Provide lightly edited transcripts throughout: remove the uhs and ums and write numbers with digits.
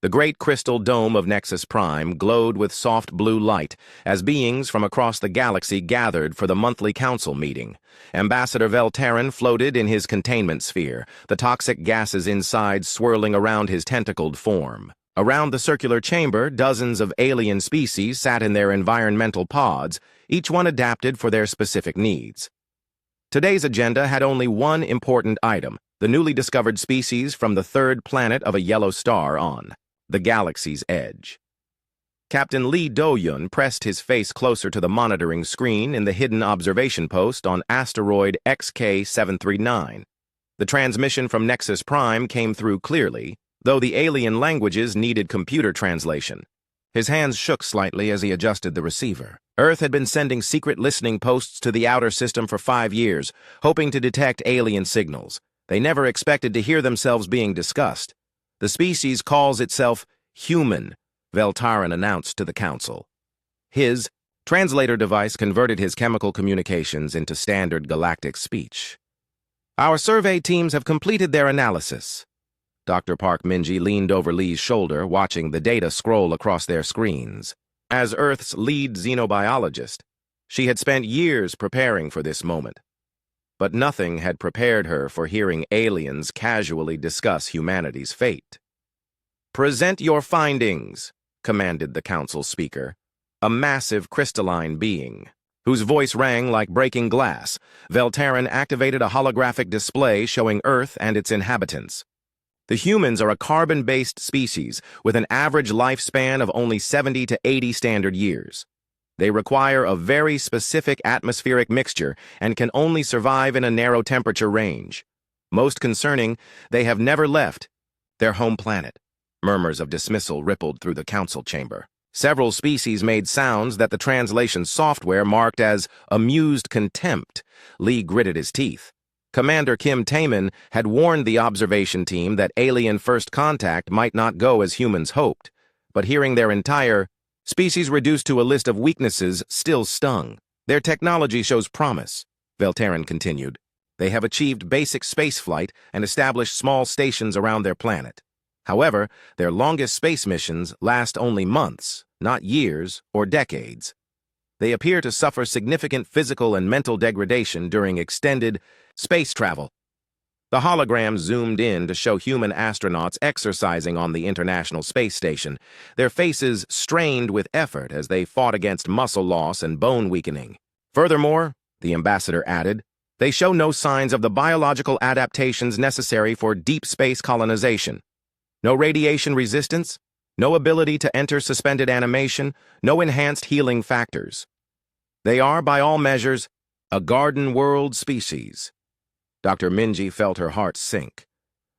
The great crystal dome of Nexus Prime glowed with soft blue light as beings from across the galaxy gathered for the monthly council meeting. Ambassador Velterran floated in his containment sphere, the toxic gases inside swirling around his tentacled form. Around the circular chamber, dozens of alien species sat in their environmental pods, each one adapted for their specific needs. Today's agenda had only one important item: the newly discovered species from the third planet of a yellow star on the galaxy's edge. Captain Lee Do-yun pressed his face closer to the monitoring screen in the hidden observation post on asteroid XK-739. The transmission from Nexus Prime came through clearly, though the alien languages needed computer translation. His hands shook slightly as he adjusted the receiver. Earth had been sending secret listening posts to the outer system for 5 years, hoping to detect alien signals. They never expected to hear themselves being discussed. The species calls itself human, Velterran announced to the council. His translator device converted his chemical communications into standard galactic speech. Our survey teams have completed their analysis. Dr. Park Minji leaned over Lee's shoulder, watching the data scroll across their screens. As Earth's lead xenobiologist, she had spent years preparing for this moment. But nothing had prepared her for hearing aliens casually discuss humanity's fate. "Present your findings," commanded the council speaker, a massive crystalline being, whose voice rang like breaking glass. Velterran activated a holographic display showing Earth and its inhabitants. The humans are a carbon-based species with an average lifespan of only 70 to 80 standard years. They require a very specific atmospheric mixture and can only survive in a narrow temperature range. Most concerning, they have never left their home planet. Murmurs of dismissal rippled through the council chamber. Several species made sounds that the translation software marked as amused contempt. Lee gritted his teeth. Commander Kim Taemin had warned the observation team that alien first contact might not go as humans hoped, but hearing their entire species reduced to a list of weaknesses still stung. "Their technology shows promise," Velterran continued. "They have achieved basic spaceflight and established small stations around their planet. However, their longest space missions last only months, not years or decades. They appear to suffer significant physical and mental degradation during extended space travel." The hologram zoomed in to show human astronauts exercising on the International Space Station, their faces strained with effort as they fought against muscle loss and bone weakening. "Furthermore," the ambassador added, "they show no signs of the biological adaptations necessary for deep space colonization. No radiation resistance, no ability to enter suspended animation, no enhanced healing factors. They are, by all measures, a garden world species." Dr. Minji felt her heart sink.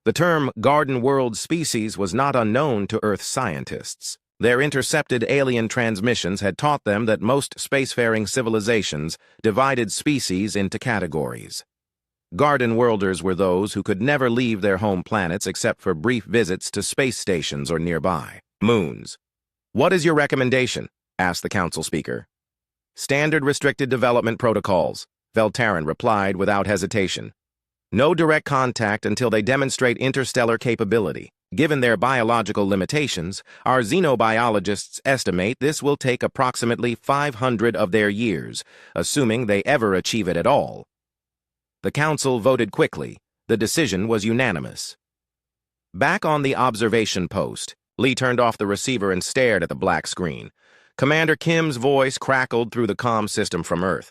The term garden world species was not unknown to Earth scientists. Their intercepted alien transmissions had taught them that most spacefaring civilizations divided species into categories. Garden worlders were those who could never leave their home planets except for brief visits to space stations or nearby moons. "What is your recommendation?" asked the council speaker. "Standard restricted development protocols," Velterran replied without hesitation. "No direct contact until they demonstrate interstellar capability. Given their biological limitations, our xenobiologists estimate this will take approximately 500 of their years, assuming they ever achieve it at all." The council voted quickly. The decision was unanimous. Back on the observation post, Lee turned off the receiver and stared at the black screen. Commander Kim's voice crackled through the comm system from Earth.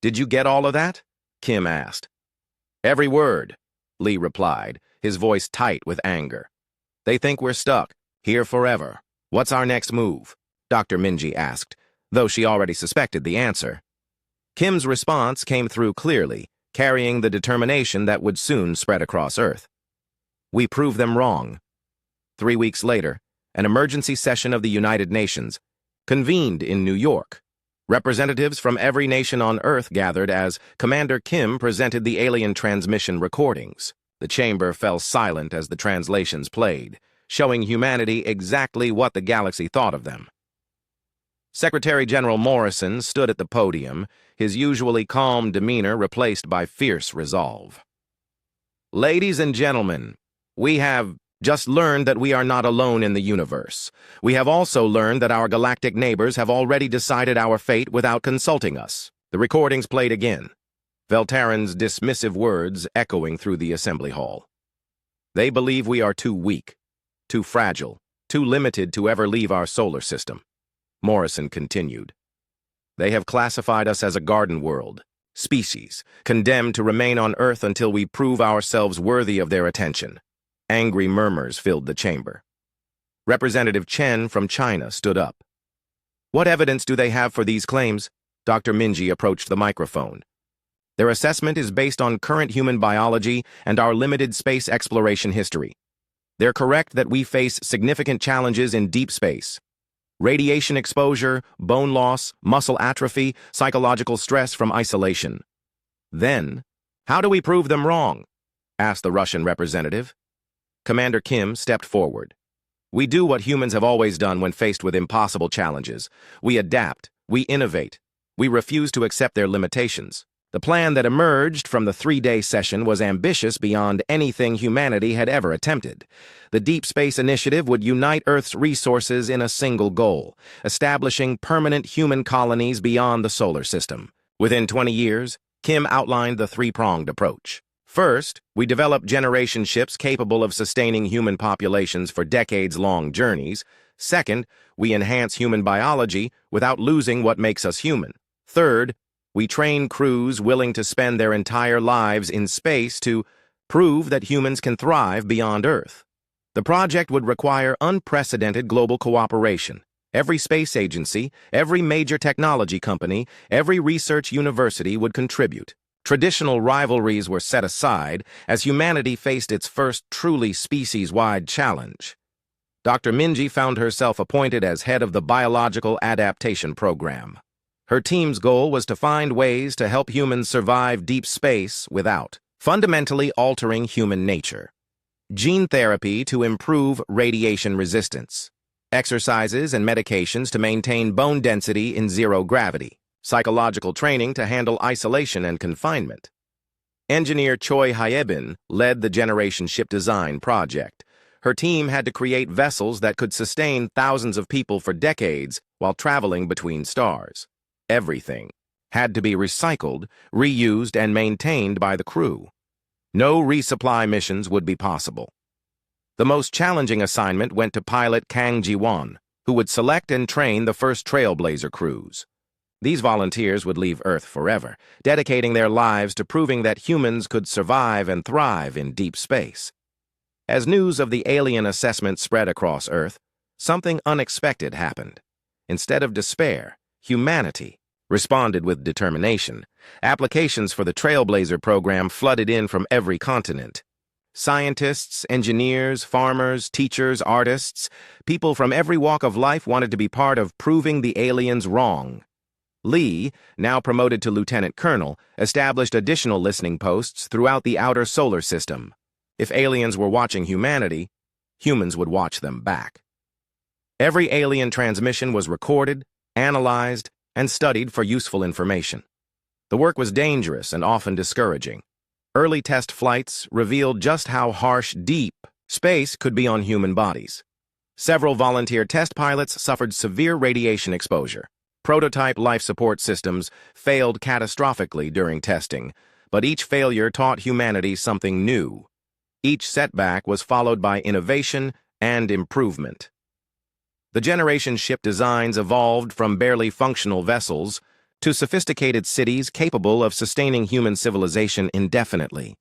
"Did you get all of that?" Kim asked. "Every word," Lee replied, his voice tight with anger. "They think we're stuck, here forever. What's our next move?" Dr. Minji asked, though she already suspected the answer. Kim's response came through clearly, carrying the determination that would soon spread across Earth. "We prove them wrong." 3 weeks later, an emergency session of the United Nations convened in New York. Representatives from every nation on Earth gathered as Commander Kim presented the alien transmission recordings. The chamber fell silent as the translations played, showing humanity exactly what the galaxy thought of them. Secretary General Morrison stood at the podium, his usually calm demeanor replaced by fierce resolve. "Ladies and gentlemen, we have just learned that we are not alone in the universe. We have also learned that our galactic neighbors have already decided our fate without consulting us. The recordings played again, Veltarin's dismissive words echoing through the assembly hall. They believe we are too weak, too fragile, too limited to ever leave our solar system. Morrison continued. They have classified us as a garden world, species, condemned to remain on Earth until we prove ourselves worthy of their attention. Angry murmurs filled the chamber. Representative Chen from China stood up. What evidence do they have for these claims? Dr. Minji approached the microphone. Their assessment is based on current human biology and our limited space exploration history. They're correct that we face significant challenges in deep space. Radiation exposure, bone loss, muscle atrophy, psychological stress from isolation. Then, how do we prove them wrong? Asked the Russian representative. Commander Kim stepped forward. We do what humans have always done when faced with impossible challenges. We adapt, we innovate, we refuse to accept their limitations. The plan that emerged from the 3-day session was ambitious beyond anything humanity had ever attempted. The Deep Space Initiative would unite Earth's resources in a single goal, establishing permanent human colonies beyond the solar system. Within 20 years, Kim outlined the 3-pronged approach. First, we develop generation ships capable of sustaining human populations for decades-long journeys. Second, we enhance human biology without losing what makes us human. Third, we train crews willing to spend their entire lives in space to prove that humans can thrive beyond Earth. The project would require unprecedented global cooperation. Every space agency, every major technology company, every research university would contribute. Traditional rivalries were set aside as humanity faced its first truly species-wide challenge. Dr. Minji found herself appointed as head of the Biological Adaptation Program. Her team's goal was to find ways to help humans survive deep space without fundamentally altering human nature. Gene therapy to improve radiation resistance. Exercises and medications to maintain bone density in zero gravity. Psychological training to handle isolation and confinement. Engineer Choi Hyebin led the generation ship design project. Her team had to create vessels that could sustain thousands of people for decades while traveling between stars. Everything had to be recycled, reused, and maintained by the crew. No resupply missions would be possible. The most challenging assignment went to pilot Kang Ji-won, who would select and train the first Trailblazer crews. These volunteers would leave Earth forever, dedicating their lives to proving that humans could survive and thrive in deep space. As news of the alien assessment spread across Earth, something unexpected happened. Instead of despair, humanity responded with determination. Applications for the Trailblazer program flooded in from every continent. Scientists, engineers, farmers, teachers, artists, people from every walk of life wanted to be part of proving the aliens wrong. Lee, now promoted to lieutenant colonel, established additional listening posts throughout the outer solar system. If aliens were watching humanity, humans would watch them back. Every alien transmission was recorded, analyzed, and studied for useful information. The work was dangerous and often discouraging. Early test flights revealed just how harsh, deep space could be on human bodies. Several volunteer test pilots suffered severe radiation exposure. Prototype life support systems failed catastrophically during testing, but each failure taught humanity something new. Each setback was followed by innovation and improvement. The generation ship designs evolved from barely functional vessels to sophisticated cities capable of sustaining human civilization indefinitely.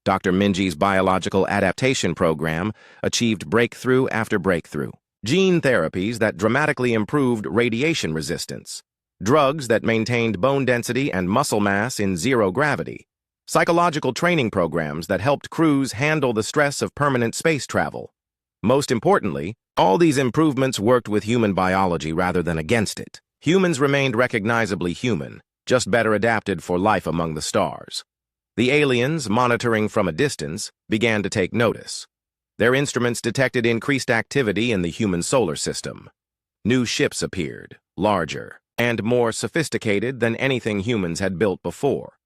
Dr. Minji's biological adaptation program achieved breakthrough after breakthrough. Gene therapies that dramatically improved radiation resistance. Drugs that maintained bone density and muscle mass in zero gravity. Psychological training programs that helped crews handle the stress of permanent space travel. Most importantly, all these improvements worked with human biology rather than against it. Humans remained recognizably human, just better adapted for life among the stars. The aliens, monitoring from a distance, began to take notice. Their instruments detected increased activity in the human solar system. New ships appeared, larger and more sophisticated than anything humans had built before.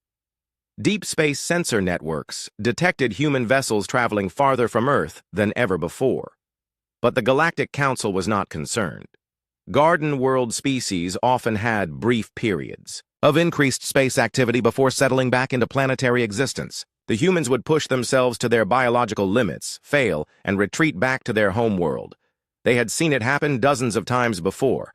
Deep space sensor networks detected human vessels traveling farther from Earth than ever before. But the Galactic Council was not concerned. Garden world species often had brief periods of increased space activity before settling back into planetary existence. The humans would push themselves to their biological limits, fail, and retreat back to their home world. They had seen it happen dozens of times before.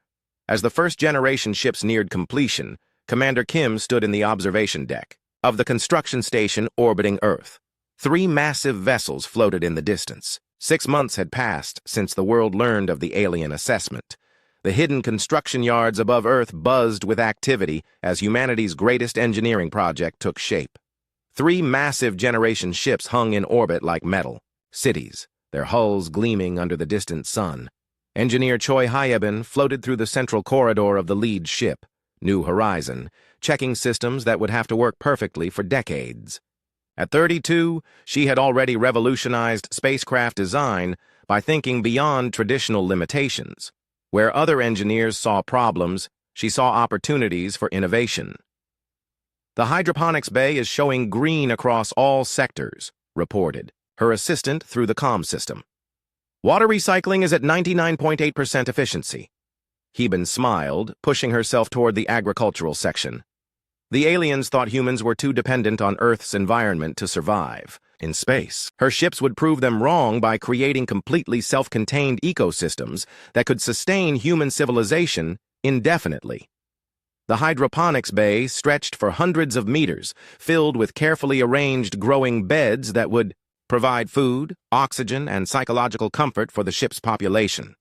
As the first-generation ships neared completion, Commander Kim stood in the observation deck of the construction station orbiting Earth. 3 massive vessels floated in the distance. 6 months had passed since the world learned of the alien assessment. The hidden construction yards above Earth buzzed with activity as humanity's greatest engineering project took shape. 3 massive generation ships hung in orbit like metal cities, their hulls gleaming under the distant sun. Engineer Choi Hyeben floated through the central corridor of the lead ship, New Horizon, checking systems that would have to work perfectly for decades. At 32, she had already revolutionized spacecraft design by thinking beyond traditional limitations. Where other engineers saw problems, she saw opportunities for innovation. The hydroponics bay is showing green across all sectors, reported her assistant through the comm system. Water recycling is at 99.8% efficiency. Hyeben smiled, pushing herself toward the agricultural section. The aliens thought humans were too dependent on Earth's environment to survive. In space, her ships would prove them wrong by creating completely self-contained ecosystems that could sustain human civilization indefinitely. The hydroponics bay stretched for hundreds of meters, filled with carefully arranged growing beds that would provide food, oxygen, and psychological comfort for the ship's population.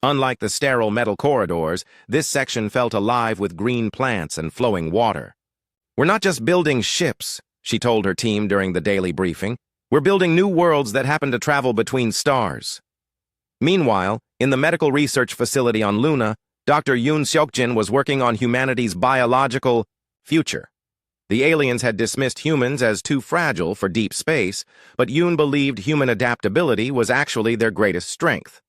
Unlike the sterile metal corridors, this section felt alive with green plants and flowing water. "We're not just building ships," she told her team during the daily briefing. "We're building new worlds that happen to travel between stars." Meanwhile, in the medical research facility on Luna, Dr. Yoon Seokjin was working on humanity's biological future. The aliens had dismissed humans as too fragile for deep space, but Yoon believed human adaptability was actually their greatest strength.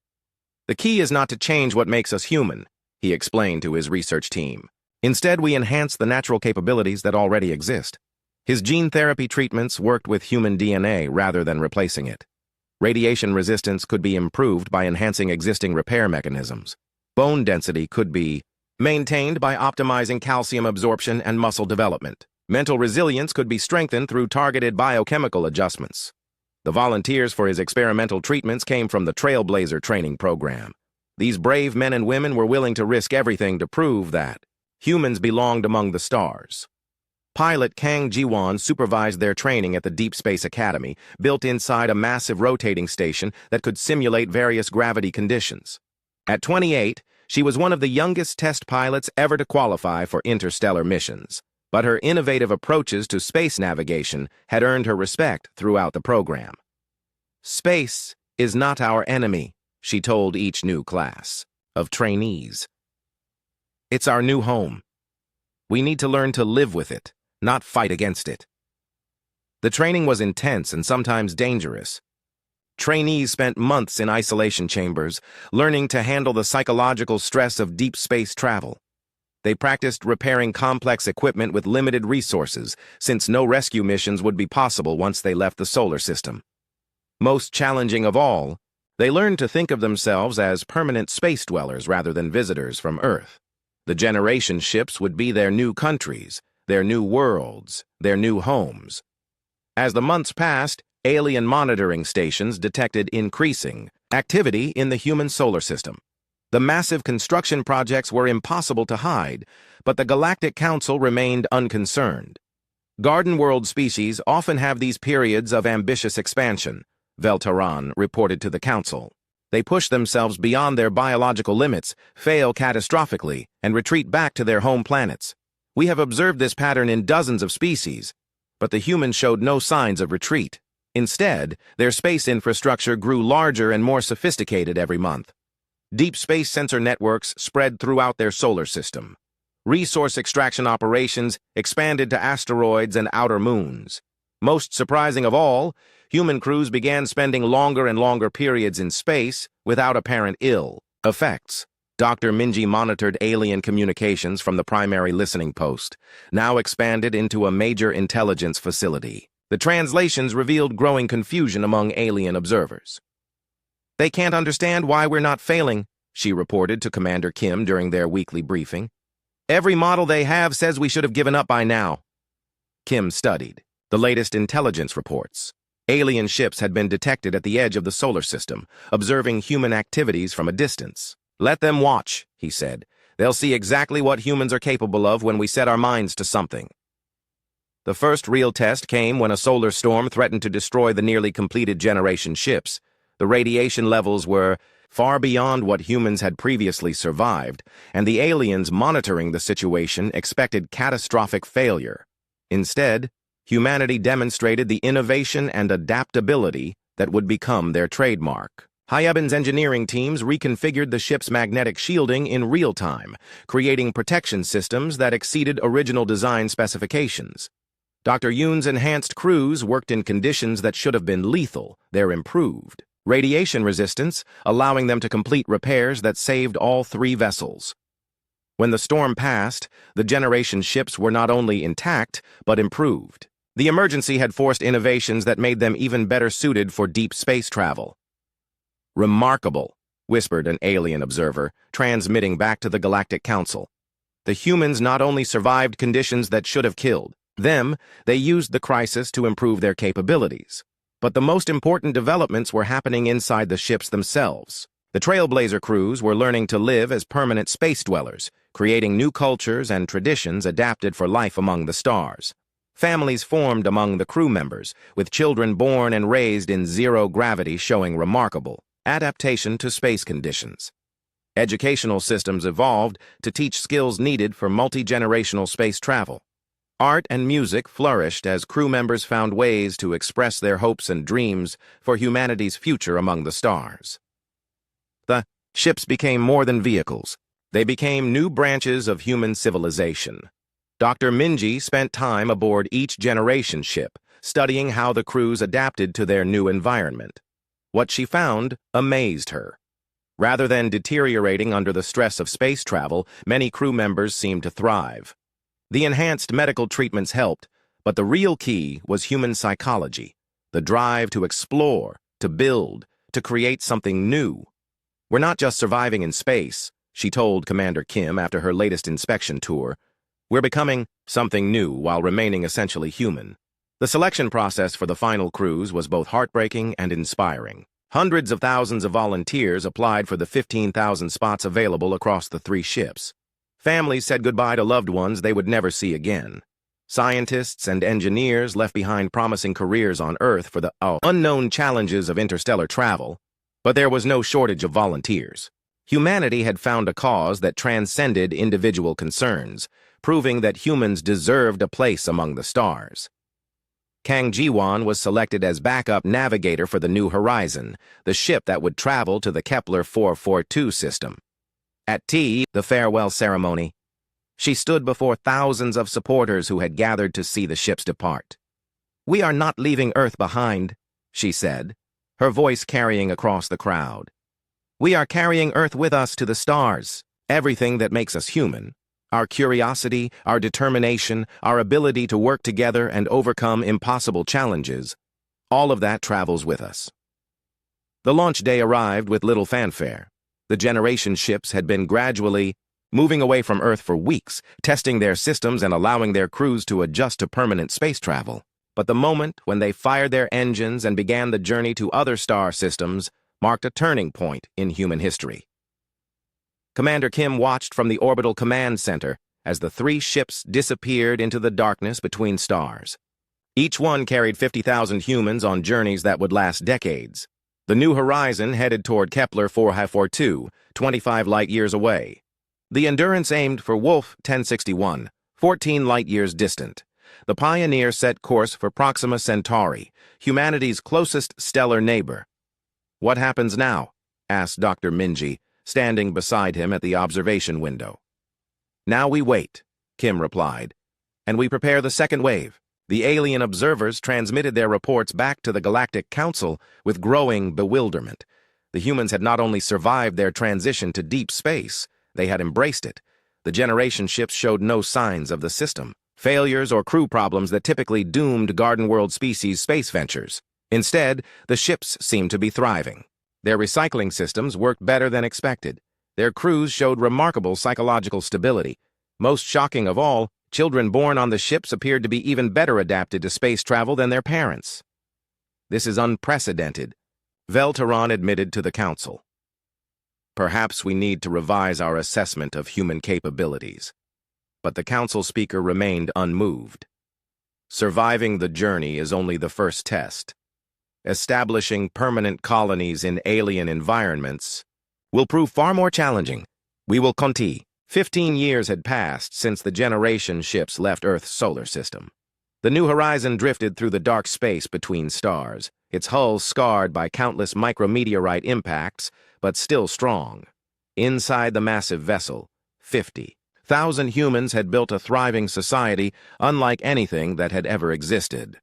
"The key is not to change what makes us human," he explained to his research team. "Instead, we enhance the natural capabilities that already exist." His gene therapy treatments worked with human DNA rather than replacing it. Radiation resistance could be improved by enhancing existing repair mechanisms. Bone density could be maintained by optimizing calcium absorption and muscle development. Mental resilience could be strengthened through targeted biochemical adjustments. The volunteers for his experimental treatments came from the Trailblazer training program. These brave men and women were willing to risk everything to prove that humans belonged among the stars. Pilot Kang Ji-won supervised their training at the Deep Space Academy, built inside a massive rotating station that could simulate various gravity conditions. At 28, she was one of the youngest test pilots ever to qualify for interstellar missions, but her innovative approaches to space navigation had earned her respect throughout the program. "Space is not our enemy," she told each new class of trainees. "It's our new home. We need to learn to live with it, not fight against it." The training was intense and sometimes dangerous. Trainees spent months in isolation chambers, learning to handle the psychological stress of deep space travel. They practiced repairing complex equipment with limited resources, since no rescue missions would be possible once they left the solar system. Most challenging of all, they learned to think of themselves as permanent space dwellers rather than visitors from Earth. The generation ships would be their new countries, their new worlds, their new homes. As the months passed, alien monitoring stations detected increasing activity in the human solar system. The massive construction projects were impossible to hide, but the Galactic Council remained unconcerned. Garden world species often have these periods of ambitious expansion, Veltaran reported to the Council. They push themselves beyond their biological limits, fail catastrophically, and retreat back to their home planets. We have observed this pattern in dozens of species, but the humans showed no signs of retreat. Instead, their space infrastructure grew larger and more sophisticated every month. Deep space sensor networks spread throughout their solar system. Resource extraction operations expanded to asteroids and outer moons. Most surprising of all, human crews began spending longer and longer periods in space without apparent ill effects. Dr. Minji monitored alien communications from the primary listening post, now expanded into a major intelligence facility. The translations revealed growing confusion among alien observers. "They can't understand why we're not failing," she reported to Commander Kim during their weekly briefing. "Every model they have says we should have given up by now." Kim studied the latest intelligence reports. Alien ships had been detected at the edge of the solar system, observing human activities from a distance. "Let them watch," he said. "They'll see exactly what humans are capable of when we set our minds to something." The first real test came when a solar storm threatened to destroy the nearly completed generation ships. The radiation levels were far beyond what humans had previously survived, and the aliens monitoring the situation expected catastrophic failure. Instead, humanity demonstrated the innovation and adaptability that would become their trademark. Hyabin's engineering teams reconfigured the ship's magnetic shielding in real time, creating protection systems that exceeded original design specifications. Dr. Yoon's enhanced crews worked in conditions that should have been lethal. They're improved radiation resistance, allowing them to complete repairs that saved all 3 vessels. When the storm passed, the generation ships were not only intact, but improved. The emergency had forced innovations that made them even better suited for deep space travel. "Remarkable," whispered an alien observer, transmitting back to the Galactic Council. "The humans not only survived conditions that should have killed them, they used the crisis to improve their capabilities. But the most important developments were happening inside the ships themselves. The Trailblazer crews were learning to live as permanent space dwellers, creating new cultures and traditions adapted for life among the stars. Families formed among the crew members, with children born and raised in zero gravity showing remarkable adaptation to space conditions. Educational systems evolved to teach skills needed for multi-generational space travel. Art and music flourished as crew members found ways to express their hopes and dreams for humanity's future among the stars. The ships became more than vehicles. They became new branches of human civilization. Dr. Minji spent time aboard each generation ship, studying how the crews adapted to their new environment. What she found amazed her. Rather than deteriorating under the stress of space travel, many crew members seemed to thrive. The enhanced medical treatments helped, but the real key was human psychology, the drive to explore, to build, to create something new. "We're not just surviving in space," she told Commander Kim after her latest inspection tour. "We're becoming something new while remaining essentially human." The selection process for the final cruise was both heartbreaking and inspiring. Hundreds of thousands of volunteers applied for the 15,000 spots available across the 3 ships. Families said goodbye to loved ones they would never see again. Scientists and engineers left behind promising careers on Earth for the unknown challenges of interstellar travel, but there was no shortage of volunteers. Humanity had found a cause that transcended individual concerns, proving that humans deserved a place among the stars. Kang Ji-won was selected as backup navigator for the New Horizon, the ship that would travel to the Kepler 442 system. At tea, the farewell ceremony, she stood before thousands of supporters who had gathered to see the ships depart. "We are not leaving Earth behind," she said, her voice carrying across the crowd. "We are carrying Earth with us to the stars. Everything that makes us human, our curiosity, our determination, our ability to work together and overcome impossible challenges, all of that travels with us." The launch day arrived with little fanfare. The generation ships had been gradually moving away from Earth for weeks, testing their systems and allowing their crews to adjust to permanent space travel. But the moment when they fired their engines and began the journey to other star systems marked a turning point in human history. Commander Kim watched from the orbital command center as the 3 ships disappeared into the darkness between stars. Each one carried 50,000 humans on journeys that would last decades. The New Horizon headed toward Kepler 442, 25 light-years away. The Endurance aimed for Wolf 1061, 14 light-years distant. The Pioneer set course for Proxima Centauri, humanity's closest stellar neighbor. "What happens now?" asked Dr. Minji, standing beside him at the observation window. "Now we wait," Kim replied, "and we prepare the second wave." The alien observers transmitted their reports back to the Galactic Council with growing bewilderment. The humans had not only survived their transition to deep space, they had embraced it. The generation ships showed no signs of the system, failures or crew problems that typically doomed Garden World species' space ventures. Instead, the ships seemed to be thriving. Their recycling systems worked better than expected. Their crews showed remarkable psychological stability. Most shocking of all, children born on the ships appeared to be even better adapted to space travel than their parents. This is unprecedented, Velteron admitted to the council. Perhaps we need to revise our assessment of human capabilities. But the council speaker remained unmoved. Surviving the journey is only the first test. Establishing permanent colonies in alien environments will prove far more challenging. We will continue. 15 years had passed since the generation ships left Earth's solar system. The New Horizon drifted through the dark space between stars, its hull scarred by countless micrometeorite impacts, but still strong. Inside the massive vessel, 50,000 humans had built a thriving society unlike anything that had ever existed.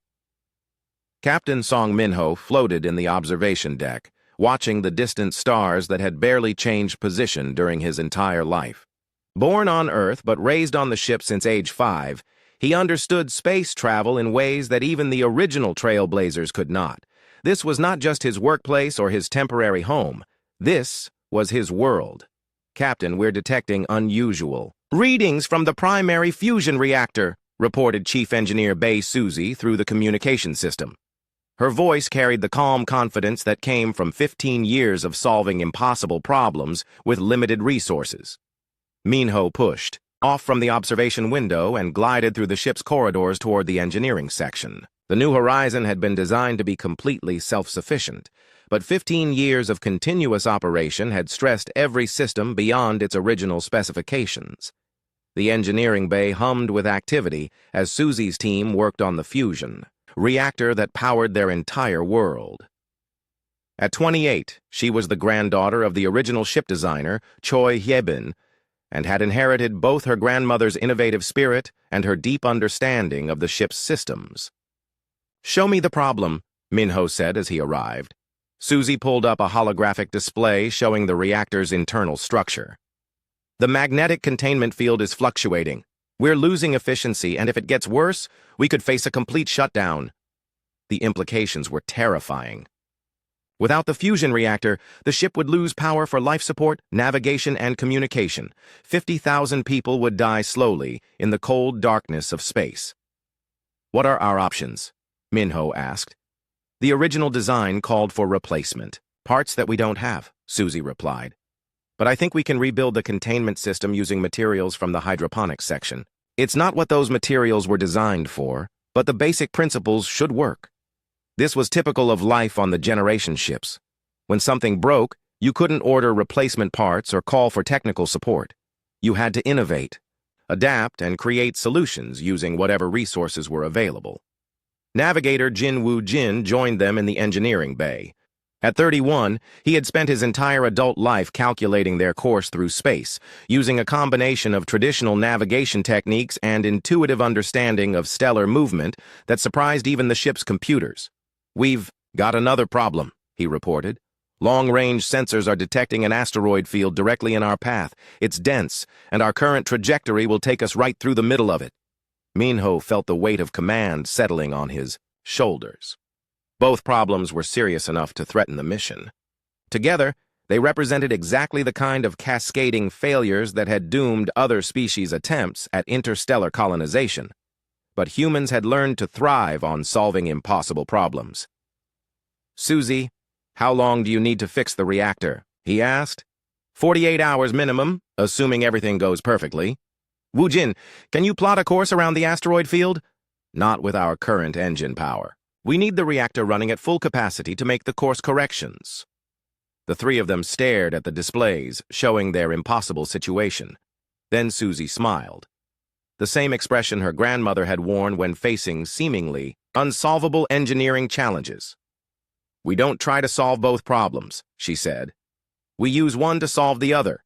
Captain Song Minho floated in the observation deck, watching the distant stars that had barely changed position during his entire life. Born on Earth but raised on the ship since age 5, he understood space travel in ways that even the original Trailblazers could not. This was not just his workplace or his temporary home. This was his world. Captain, we're detecting unusual readings from the primary fusion reactor, reported Chief Engineer Bay Susie through the communication system. Her voice carried the calm confidence that came from 15 years of solving impossible problems with limited resources. Minho pushed off from the observation window and glided through the ship's corridors toward the engineering section. The New Horizon had been designed to be completely self-sufficient, but 15 years of continuous operation had stressed every system beyond its original specifications. The engineering bay hummed with activity as Susie's team worked on the fusion reactor that powered their entire world. At 28, she was the granddaughter of the original ship designer, Choi Hyebin, and had inherited both her grandmother's innovative spirit and her deep understanding of the ship's systems. "Show me the problem," Minho said as he arrived. Susie pulled up a holographic display showing the reactor's internal structure. "The magnetic containment field is fluctuating. We're losing efficiency, and if it gets worse, we could face a complete shutdown." The implications were terrifying. Without the fusion reactor, the ship would lose power for life support, navigation, and communication. 50,000 people would die slowly in the cold darkness of space. "What are our options?" Minho asked. "The original design called for replacement. Parts that we don't have," Susie replied. "But I think we can rebuild the containment system using materials from the hydroponics section. It's not what those materials were designed for, but the basic principles should work." This was typical of life on the generation ships. When something broke, you couldn't order replacement parts or call for technical support. You had to innovate, adapt, and create solutions using whatever resources were available. Navigator Jin Woo Jin joined them in the engineering bay. At 31, he had spent his entire adult life calculating their course through space, using a combination of traditional navigation techniques and intuitive understanding of stellar movement that surprised even the ship's computers. "We've got another problem," he reported. "Long-range sensors are detecting an asteroid field directly in our path. It's dense, and our current trajectory will take us right through the middle of it." Minho felt the weight of command settling on his shoulders. Both problems were serious enough to threaten the mission. Together, they represented exactly the kind of cascading failures that had doomed other species' attempts at interstellar colonization. But humans had learned to thrive on solving impossible problems. "Susie, how long do you need to fix the reactor?" he asked. 48 hours minimum, assuming everything goes perfectly." "Woo Jin, can you plot a course around the asteroid field?" "Not with our current engine power. We need the reactor running at full capacity to make the course corrections." The three of them stared at the displays, showing their impossible situation. Then Susie smiled. The same expression her grandmother had worn when facing seemingly unsolvable engineering challenges. "We don't try to solve both problems," she said. "We use one to solve the other."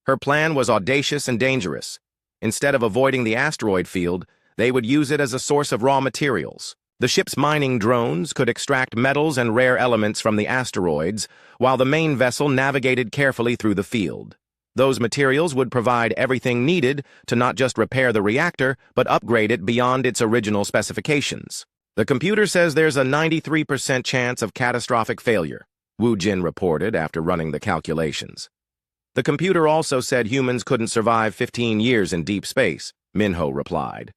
Her plan was audacious and dangerous. Instead of avoiding the asteroid field, they would use it as a source of raw materials. The ship's mining drones could extract metals and rare elements from the asteroids, while the main vessel navigated carefully through the field. Those materials would provide everything needed to not just repair the reactor, but upgrade it beyond its original specifications. The computer says there's a 93% chance of catastrophic failure, Wu Jin reported after running the calculations. The computer also said humans couldn't survive 15 years in deep space, Minho replied.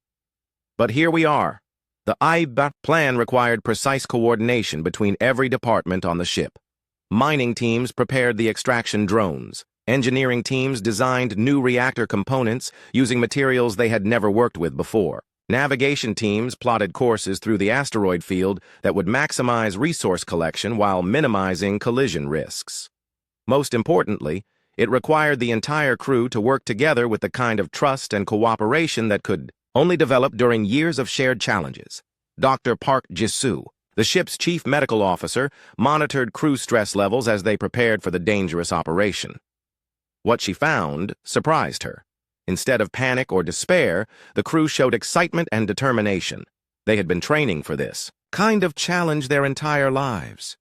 But here we are. The HFY plan required precise coordination between every department on the ship. Mining teams prepared the extraction drones. Engineering teams designed new reactor components using materials they had never worked with before. Navigation teams plotted courses through the asteroid field that would maximize resource collection while minimizing collision risks. Most importantly, it required the entire crew to work together with the kind of trust and cooperation that could only develop during years of shared challenges. Dr. Park Jisoo, the ship's chief medical officer, monitored crew stress levels as they prepared for the dangerous operation. What she found surprised her. Instead of panic or despair, the crew showed excitement and determination. They had been training for this kind of challenge their entire lives.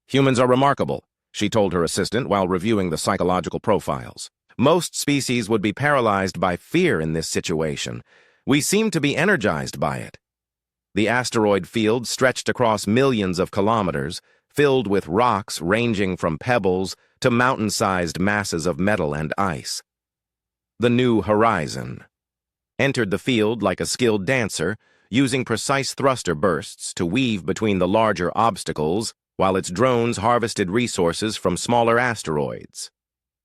Humans are remarkable, she told her assistant while reviewing the psychological profiles. Most species would be paralyzed by fear in this situation. We seem to be energized by it. The asteroid field stretched across millions of kilometers, filled with rocks ranging from pebbles to mountain-sized masses of metal and ice. The New Horizon entered the field like a skilled dancer, using precise thruster bursts to weave between the larger obstacles while its drones harvested resources from smaller asteroids.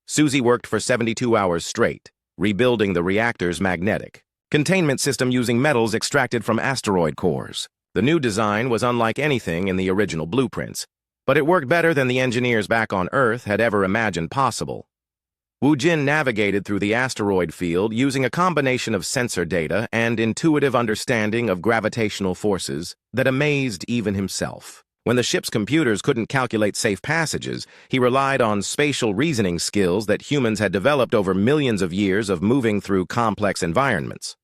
Susie worked for 72 hours straight, rebuilding the reactor's magnetic containment system using metals extracted from asteroid cores. The new design was unlike anything in the original blueprints, but it worked better than the engineers back on Earth had ever imagined possible. Wu Jin navigated through the asteroid field using a combination of sensor data and intuitive understanding of gravitational forces that amazed even himself. When the ship's computers couldn't calculate safe passages, he relied on spatial reasoning skills that humans had developed over millions of years of moving through complex environments.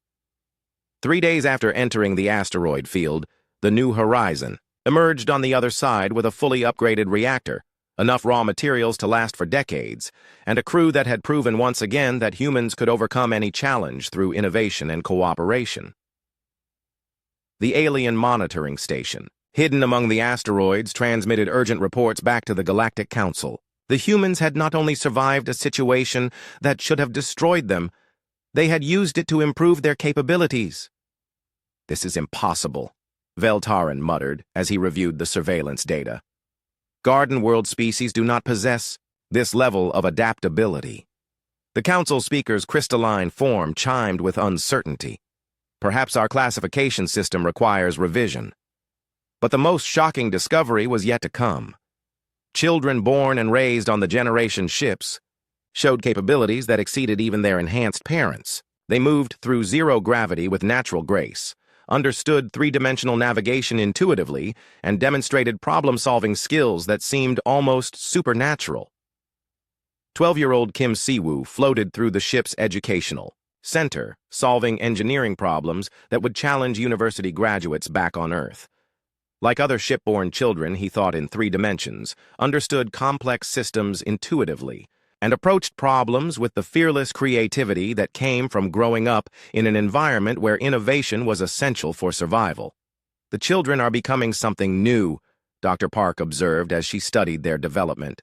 3 days after entering the asteroid field, the New Horizon emerged on the other side with a fully upgraded reactor, enough raw materials to last for decades, and a crew that had proven once again that humans could overcome any challenge through innovation and cooperation. The alien monitoring station, hidden among the asteroids, transmitted urgent reports back to the Galactic Council. The humans had not only survived a situation that should have destroyed them, they had used it to improve their capabilities. "This is impossible," Veltarin muttered as he reviewed the surveillance data. Garden world species do not possess this level of adaptability. The council speaker's crystalline form chimed with uncertainty. Perhaps our classification system requires revision. But the most shocking discovery was yet to come. Children born and raised on the generation ships showed capabilities that exceeded even their enhanced parents. They moved through zero gravity with natural grace, understood three-dimensional navigation intuitively, and demonstrated problem-solving skills that seemed almost supernatural. 12-year-old Kim Siwoo floated through the ship's educational center, solving engineering problems that would challenge university graduates back on Earth. Like other shipborne children, he thought in 3 dimensions, understood complex systems intuitively, and approached problems with the fearless creativity that came from growing up in an environment where innovation was essential for survival. "The children are becoming something new," Dr. Park observed as she studied their development.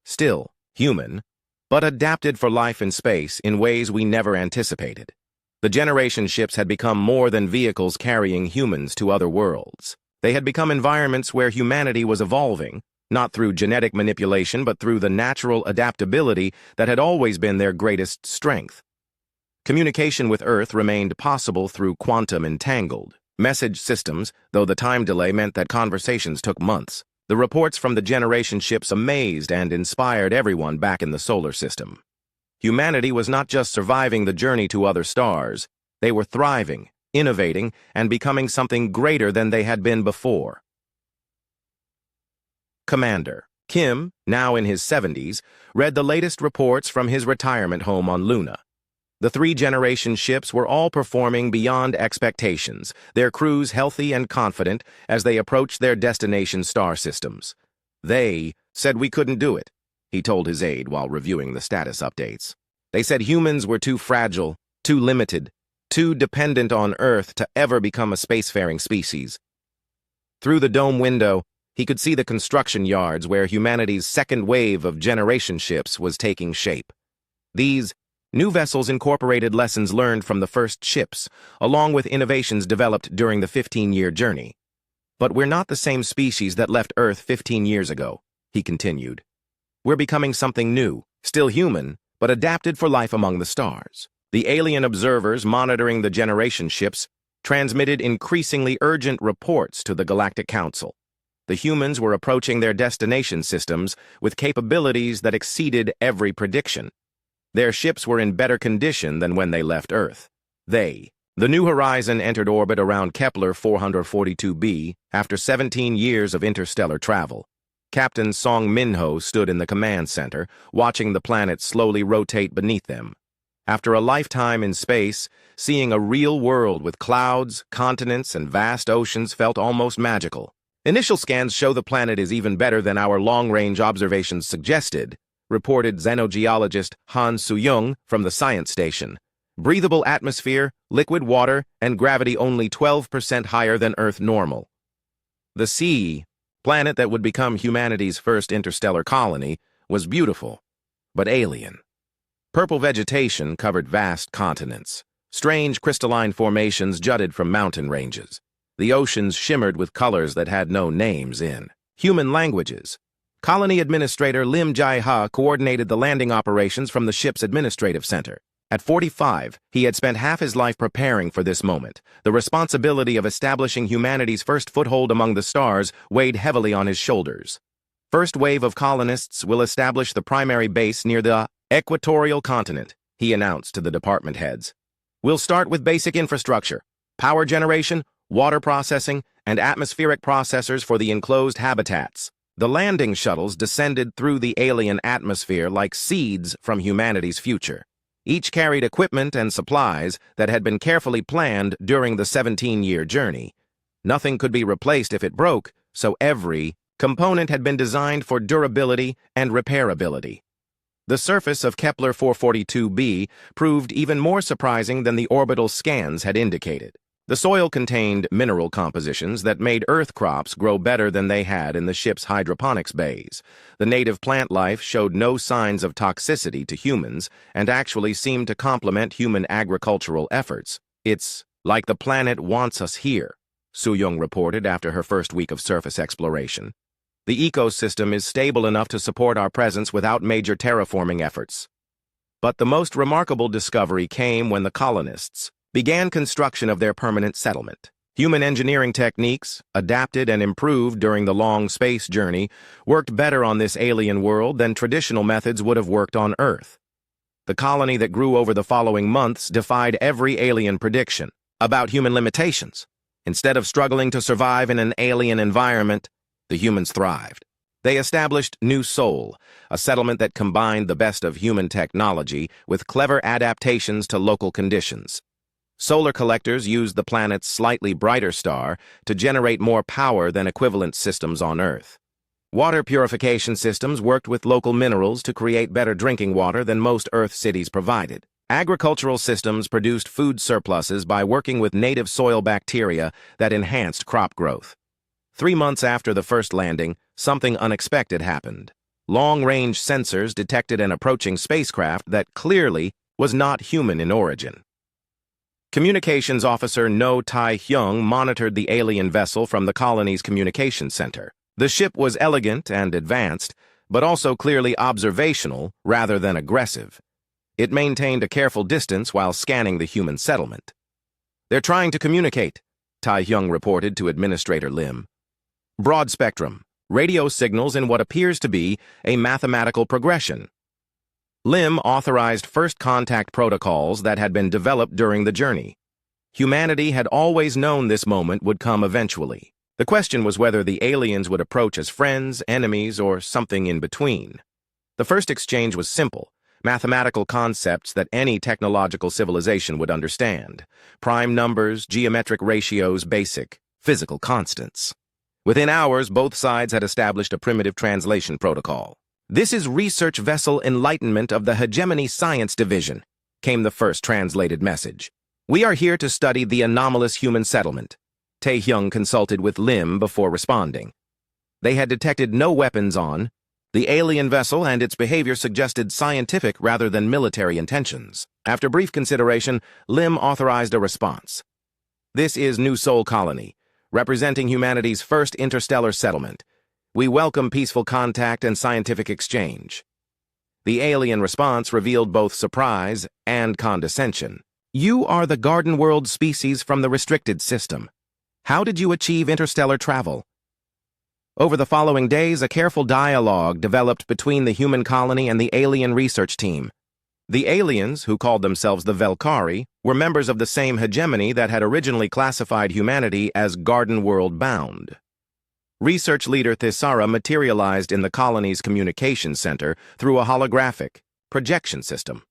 "Still human, but adapted for life in space in ways we never anticipated." The generation ships had become more than vehicles carrying humans to other worlds. They had become environments where humanity was evolving, not through genetic manipulation, but through the natural adaptability that had always been their greatest strength. Communication with Earth remained possible through quantum entangled message systems, though the time delay meant that conversations took months. The reports from the generation ships amazed and inspired everyone back in the solar system. Humanity was not just surviving the journey to other stars, they were thriving, innovating, and becoming something greater than they had been before. Commander Kim, now in his 70s, read the latest reports from his retirement home on Luna. The 3-generation ships were all performing beyond expectations, their crews healthy and confident as they approached their destination star systems. "They said we couldn't do it," he told his aide while reviewing the status updates. "They said humans were too fragile, too limited, too dependent on Earth to ever become a spacefaring species." Through the dome window, he could see the construction yards where humanity's second wave of generation ships was taking shape. These new vessels incorporated lessons learned from the first ships, along with innovations developed during the 15-year journey. "But we're not the same species that left Earth 15 years ago," he continued. "We're becoming something new, still human, but adapted for life among the stars." The alien observers monitoring the generation ships transmitted increasingly urgent reports to the Galactic Council. The humans were approaching their destination systems with capabilities that exceeded every prediction. Their ships were in better condition than when they left Earth. The New Horizon entered orbit around Kepler 442b after 17 years of interstellar travel. Captain Song Minho stood in the command center, watching the planet slowly rotate beneath them. After a lifetime in space, seeing a real world with clouds, continents, and vast oceans felt almost magical. "Initial scans show the planet is even better than our long-range observations suggested," reported xenogeologist Han Soo-young from the science station. "Breathable atmosphere, liquid water, and gravity only 12% higher than Earth normal." The sea, planet that would become humanity's first interstellar colony, was beautiful, but alien. Purple vegetation covered vast continents. Strange crystalline formations jutted from mountain ranges. The oceans shimmered with colors that had no names in human languages. Colony Administrator Lim Jae-ha coordinated the landing operations from the ship's administrative center. At 45, he had spent half his life preparing for this moment. The responsibility of establishing humanity's first foothold among the stars weighed heavily on his shoulders. "First wave of colonists will establish the primary base near the equatorial continent," he announced to the department heads. "We'll start with basic infrastructure, power generation, water processing, and atmospheric processors for the enclosed habitats." The landing shuttles descended through the alien atmosphere like seeds from humanity's future. Each carried equipment and supplies that had been carefully planned during the 17-year journey. Nothing could be replaced if it broke, so every component had been designed for durability and repairability. The surface of Kepler 442b proved even more surprising than the orbital scans had indicated. The soil contained mineral compositions that made Earth crops grow better than they had in the ship's hydroponics bays. The native plant life showed no signs of toxicity to humans and actually seemed to complement human agricultural efforts. "It's like the planet wants us here," Soo-young reported after her first week of surface exploration. "The ecosystem is stable enough to support our presence without major terraforming efforts." But the most remarkable discovery came when the colonists began construction of their permanent settlement. Human engineering techniques, adapted and improved during the long space journey, worked better on this alien world than traditional methods would have worked on Earth. The colony that grew over the following months defied every alien prediction about human limitations. Instead of struggling to survive in an alien environment, the humans thrived. They established New Sol, a settlement that combined the best of human technology with clever adaptations to local conditions. Solar collectors used the planet's slightly brighter star to generate more power than equivalent systems on Earth. Water purification systems worked with local minerals to create better drinking water than most Earth cities provided. Agricultural systems produced food surpluses by working with native soil bacteria that enhanced crop growth. 3 months after the first landing, something unexpected happened. Long-range sensors detected an approaching spacecraft that clearly was not human in origin. Communications officer No Tai-hyung monitored the alien vessel from the colony's communications center. The ship was elegant and advanced, but also clearly observational rather than aggressive. It maintained a careful distance while scanning the human settlement. "They're trying to communicate," Tai-hyung reported to Administrator Lim. "Broad spectrum, radio signals in what appears to be a mathematical progression." Lim authorized first contact protocols that had been developed during the journey. Humanity had always known this moment would come eventually. The question was whether the aliens would approach as friends, enemies, or something in between. The first exchange was simple. mathematical concepts that any technological civilization would understand. Prime numbers, geometric ratios, basic physical constants. Within hours, both sides had established a primitive translation protocol. "This is Research Vessel Enlightenment of the Hegemony Science Division," came the first translated message. "We are here to study the anomalous human settlement." Taehyung consulted with Lim before responding. They had detected no weapons on the alien vessel, and its behavior suggested scientific rather than military intentions. After brief consideration, Lim authorized a response. "This is New Sol Colony, representing humanity's first interstellar settlement. We welcome peaceful contact and scientific exchange." The alien response revealed both surprise and condescension. "You are the Garden World species from the restricted system. How did you achieve interstellar travel?" Over the following days, a careful dialogue developed between the human colony and the alien research team. The aliens, who called themselves the Velkari, were members of the same hegemony that had originally classified humanity as Garden World bound. Research leader Thisara materialized in the colony's communications center through a holographic projection system.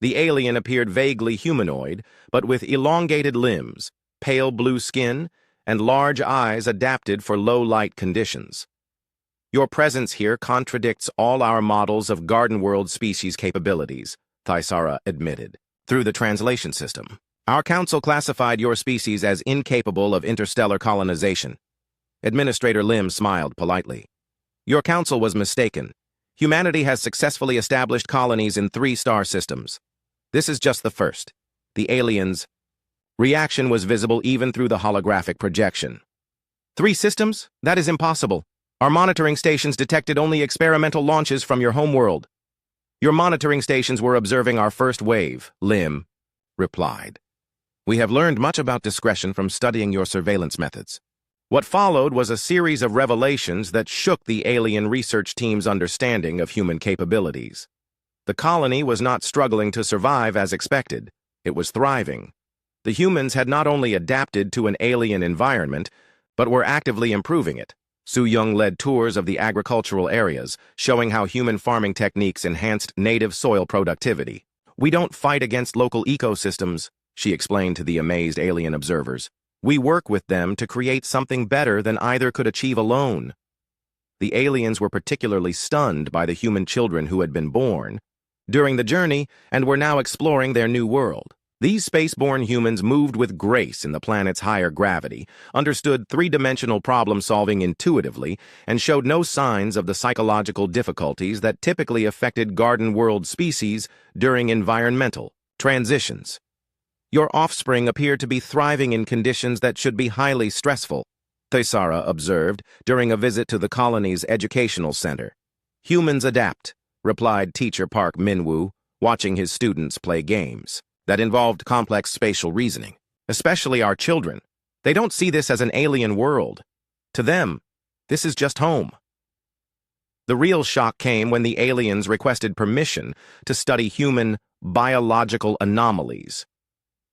The alien appeared vaguely humanoid, but with elongated limbs, pale blue skin, and large eyes adapted for low-light conditions. "Your presence here contradicts all our models of Garden World species capabilities," Thisara admitted. "Through the translation system, our council classified your species as incapable of interstellar colonization." Administrator Lim smiled politely. "Your council was mistaken. Humanity has successfully established colonies in 3-star systems. This is just the first." The aliens' reaction was visible even through the holographic projection. "3 systems? That is impossible. Our monitoring stations detected only experimental launches from your homeworld." "Your monitoring stations were observing our first wave," Lim replied. "We have learned much about discretion from studying your surveillance methods." What followed was a series of revelations that shook the alien research team's understanding of human capabilities. The colony was not struggling to survive as expected. It was thriving. The humans had not only adapted to an alien environment, but were actively improving it. Su Young led tours of the agricultural areas, showing how human farming techniques enhanced native soil productivity. "We don't fight against local ecosystems," she explained to the amazed alien observers. "We work with them to create something better than either could achieve alone." The aliens were particularly stunned by the human children who had been born during the journey and were now exploring their new world. These space-born humans moved with grace in the planet's higher gravity, understood 3-dimensional problem-solving intuitively, and showed no signs of the psychological difficulties that typically affected Garden World species during environmental transitions. "Your offspring appear to be thriving in conditions that should be highly stressful," Thisara observed during a visit to the colony's educational center. "Humans adapt," replied teacher Park Minwoo, watching his students play games that involved complex spatial reasoning. "Especially our children. They don't see this as an alien world. To them, this is just home." The real shock came when the aliens requested permission to study human biological anomalies.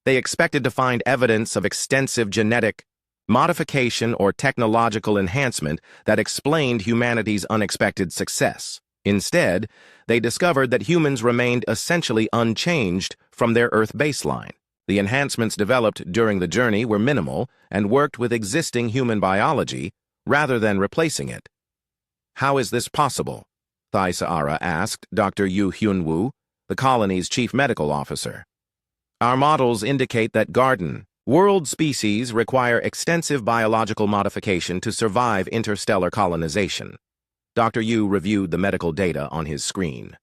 They expected to find evidence of extensive genetic modification or technological enhancement that explained humanity's unexpected success. Instead, they discovered that humans remained essentially unchanged from their Earth baseline. The enhancements developed during the journey were minimal and worked with existing human biology rather than replacing it. "How is this possible?" Thisara asked Dr. Yu Hyunwoo, the colony's chief medical officer. "Our models indicate that Garden World species require extensive biological modification to survive interstellar colonization." Dr. Yu reviewed the medical data on his screen.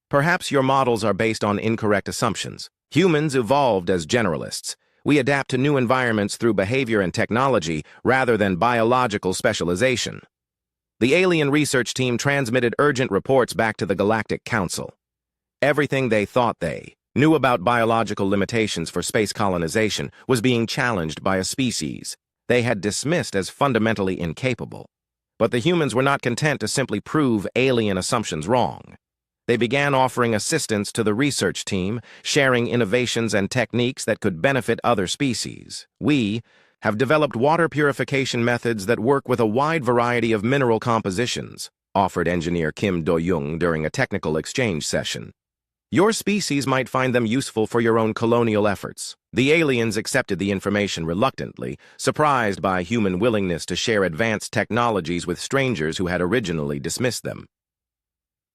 "Perhaps your models are based on incorrect assumptions. Humans evolved as generalists. We adapt to new environments through behavior and technology rather than biological specialization." The alien research team transmitted urgent reports back to the Galactic Council. Everything they thought they knew about biological limitations for space colonization was being challenged by a species they had dismissed as fundamentally incapable. But the humans were not content to simply prove alien assumptions wrong. They began offering assistance to the research team, sharing innovations and techniques that could benefit other species. "We have developed water purification methods that work with a wide variety of mineral compositions," offered engineer Kim Do-young during a technical exchange session. Your species might find them useful for your own colonial efforts. The aliens accepted the information reluctantly, surprised by human willingness to share advanced technologies with strangers who had originally dismissed them.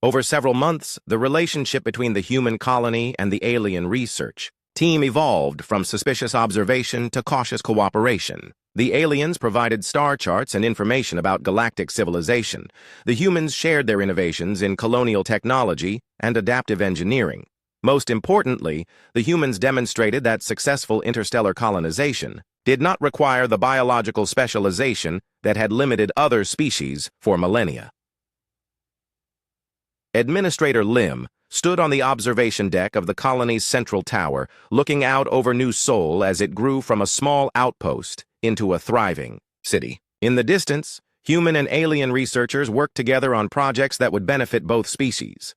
Over several months, the relationship between the human colony and the alien research team evolved from suspicious observation to cautious cooperation. The aliens provided star charts and information about galactic civilization. The humans shared their innovations in colonial technology and adaptive engineering. Most importantly, the humans demonstrated that successful interstellar colonization did not require the biological specialization that had limited other species for millennia. Administrator Lim stood on the observation deck of the colony's central tower, looking out over New Seoul as it grew from a small outpost into a thriving city. In the distance, human and alien researchers worked together on projects that would benefit both species.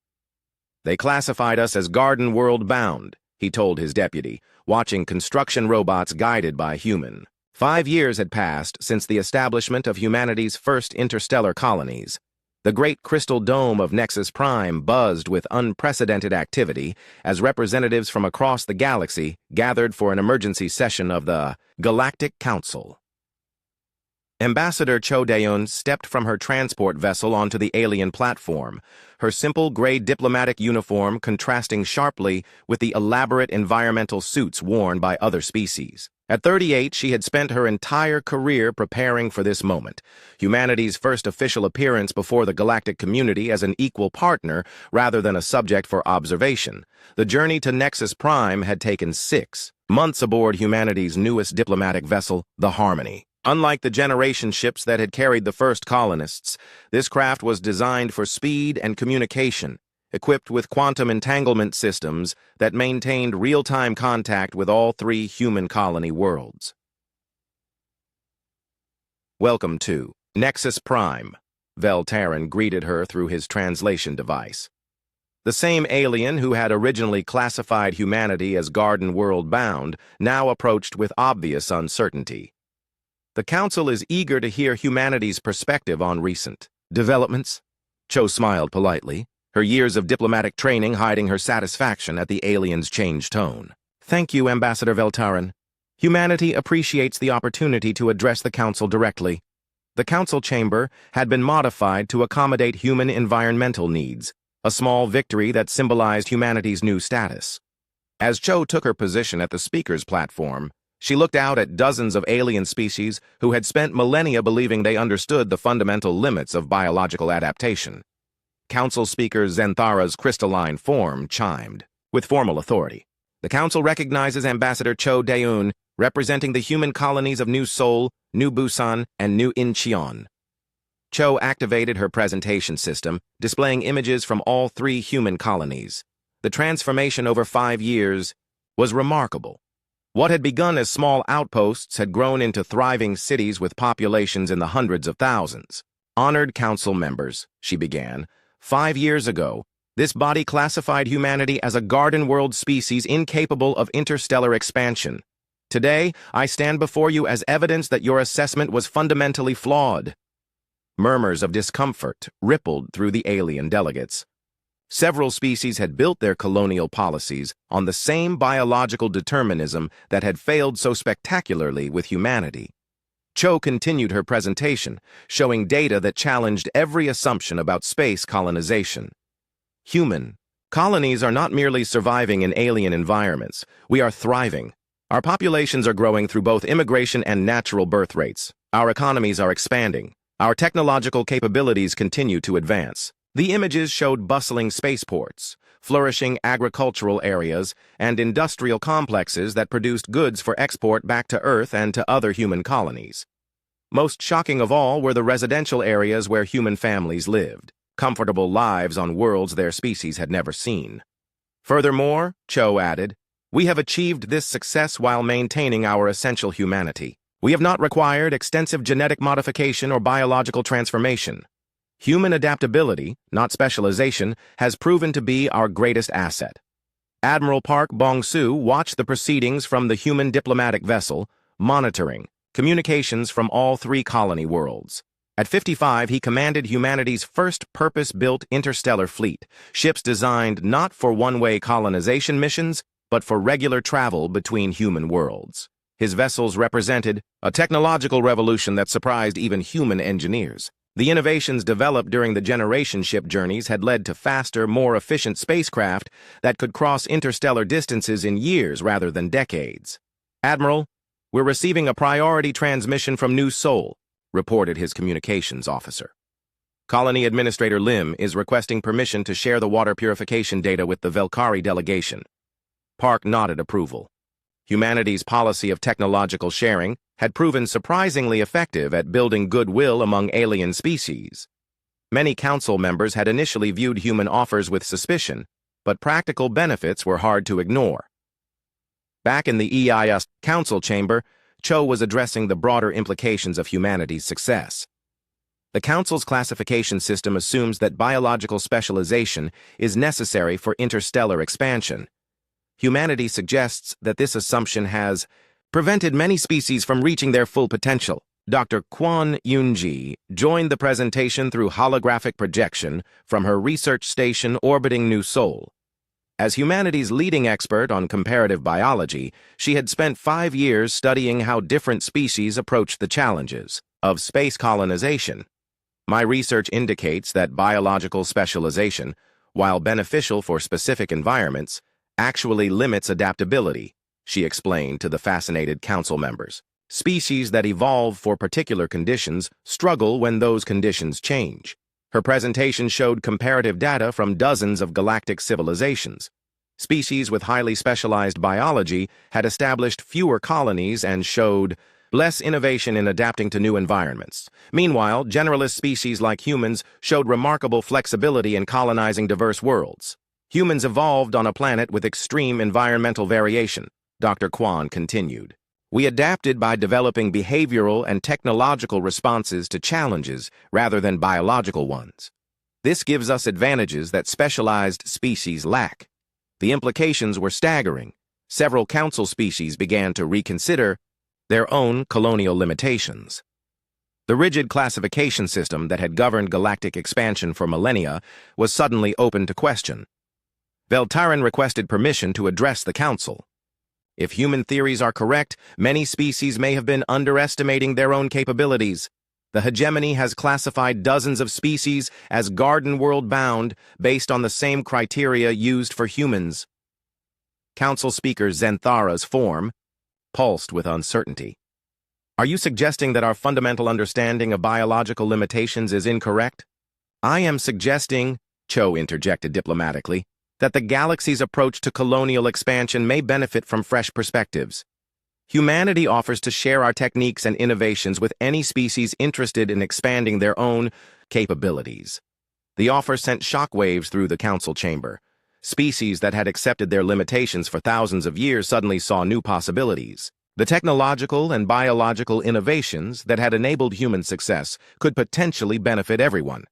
They classified us as garden world bound, he told his deputy, watching construction robots guided by human. 5 years had passed since the establishment of humanity's first interstellar colonies. The great crystal dome of Nexus Prime buzzed with unprecedented activity as representatives from across the galaxy gathered for an emergency session of the Galactic Council. Ambassador Cho Daeun stepped from her transport vessel onto the alien platform, her simple gray diplomatic uniform contrasting sharply with the elaborate environmental suits worn by other species. At 38, she had spent her entire career preparing for this moment, humanity's first official appearance before the galactic community as an equal partner rather than a subject for observation. The journey to Nexus Prime had taken 6 months aboard humanity's newest diplomatic vessel, the Harmony. Unlike the generation ships that had carried the first colonists, this craft was designed for speed and communication, equipped with quantum entanglement systems that maintained real-time contact with all 3 human colony worlds. Welcome to Nexus Prime, Veltarin greeted her through his translation device. The same alien who had originally classified humanity as garden world bound now approached with obvious uncertainty. The Council is eager to hear humanity's perspective on recent developments. Cho smiled politely, her years of diplomatic training hiding her satisfaction at the alien's changed tone. Thank you, Ambassador Veltarin. Humanity appreciates the opportunity to address the Council directly. The Council chamber had been modified to accommodate human environmental needs, a small victory that symbolized humanity's new status. As Cho took her position at the speaker's platform, she looked out at dozens of alien species who had spent millennia believing they understood the fundamental limits of biological adaptation. Council Speaker Zenthara's crystalline form chimed with formal authority. The Council recognizes Ambassador Cho Daeun, representing the human colonies of New Seoul, New Busan, and New Incheon. Cho activated her presentation system, displaying images from all 3 human colonies. The transformation over 5 years was remarkable. What had begun as small outposts had grown into thriving cities with populations in the hundreds of thousands. Honored Council members, she began, 5 years ago, this body classified humanity as a garden world species incapable of interstellar expansion. Today, I stand before you as evidence that your assessment was fundamentally flawed. Murmurs of discomfort rippled through the alien delegates. Several species had built their colonial policies on the same biological determinism that had failed so spectacularly with humanity. Cho continued her presentation, showing data that challenged every assumption about space colonization. Human colonies are not merely surviving in alien environments. We are thriving. Our populations are growing through both immigration and natural birth rates. Our economies are expanding. Our technological capabilities continue to advance. The images showed bustling spaceports, flourishing agricultural areas, and industrial complexes that produced goods for export back to Earth and to other human colonies. Most shocking of all were the residential areas where human families lived, comfortable lives on worlds their species had never seen. Furthermore, Cho added, we have achieved this success while maintaining our essential humanity. We have not required extensive genetic modification or biological transformation. Human adaptability, not specialization, has proven to be our greatest asset. Admiral Park Bong-soo watched the proceedings from the human diplomatic vessel, monitoring communications from all 3 colony worlds. At 55, he commanded humanity's first purpose-built interstellar fleet, ships designed not for one-way colonization missions, but for regular travel between human worlds. His vessels represented a technological revolution that surprised even human engineers. The innovations developed during the generation ship journeys had led to faster, more efficient spacecraft that could cross interstellar distances in years rather than decades. "Admiral, we're receiving a priority transmission from New Sol," reported his communications officer. "Colony Administrator Lim is requesting permission to share the water purification data with the Velkari delegation." Park nodded approval. Humanity's policy of technological sharing had proven surprisingly effective at building goodwill among alien species. Many council members had initially viewed human offers with suspicion, but practical benefits were hard to ignore. Back in the EIS council chamber, Cho was addressing the broader implications of humanity's success. The council's classification system assumes that biological specialization is necessary for interstellar expansion. Humanity suggests that this assumption has prevented many species from reaching their full potential. Dr. Kwon Yoon-ji joined the presentation through holographic projection from her research station orbiting New Sol. As humanity's leading expert on comparative biology, she had spent 5 years studying how different species approach the challenges of space colonization. "My research indicates that biological specialization, while beneficial for specific environments, actually limits adaptability," she explained to the fascinated council members. "Species that evolve for particular conditions struggle when those conditions change." Her presentation showed comparative data from dozens of galactic civilizations. Species with highly specialized biology had established fewer colonies and showed less innovation in adapting to new environments. Meanwhile, generalist species like humans showed remarkable flexibility in colonizing diverse worlds. "Humans evolved on a planet with extreme environmental variation," Dr. Kwon continued. "We adapted by developing behavioral and technological responses to challenges rather than biological ones. This gives us advantages that specialized species lack." The implications were staggering. Several council species began to reconsider their own colonial limitations. The rigid classification system that had governed galactic expansion for millennia was suddenly open to question. Veltaren requested permission to address the council. If human theories are correct, many species may have been underestimating their own capabilities. The hegemony has classified dozens of species as garden world bound based on the same criteria used for humans. Council Speaker Zenthara's form pulsed with uncertainty. "Are you suggesting that our fundamental understanding of biological limitations is incorrect?" "I am suggesting," Cho interjected diplomatically, "that the galaxy's approach to colonial expansion may benefit from fresh perspectives. Humanity offers to share our techniques and innovations with any species interested in expanding their own capabilities." The offer sent shockwaves through the council chamber. Species that had accepted their limitations for thousands of years suddenly saw new possibilities. The technological and biological innovations that had enabled human success could potentially benefit everyone.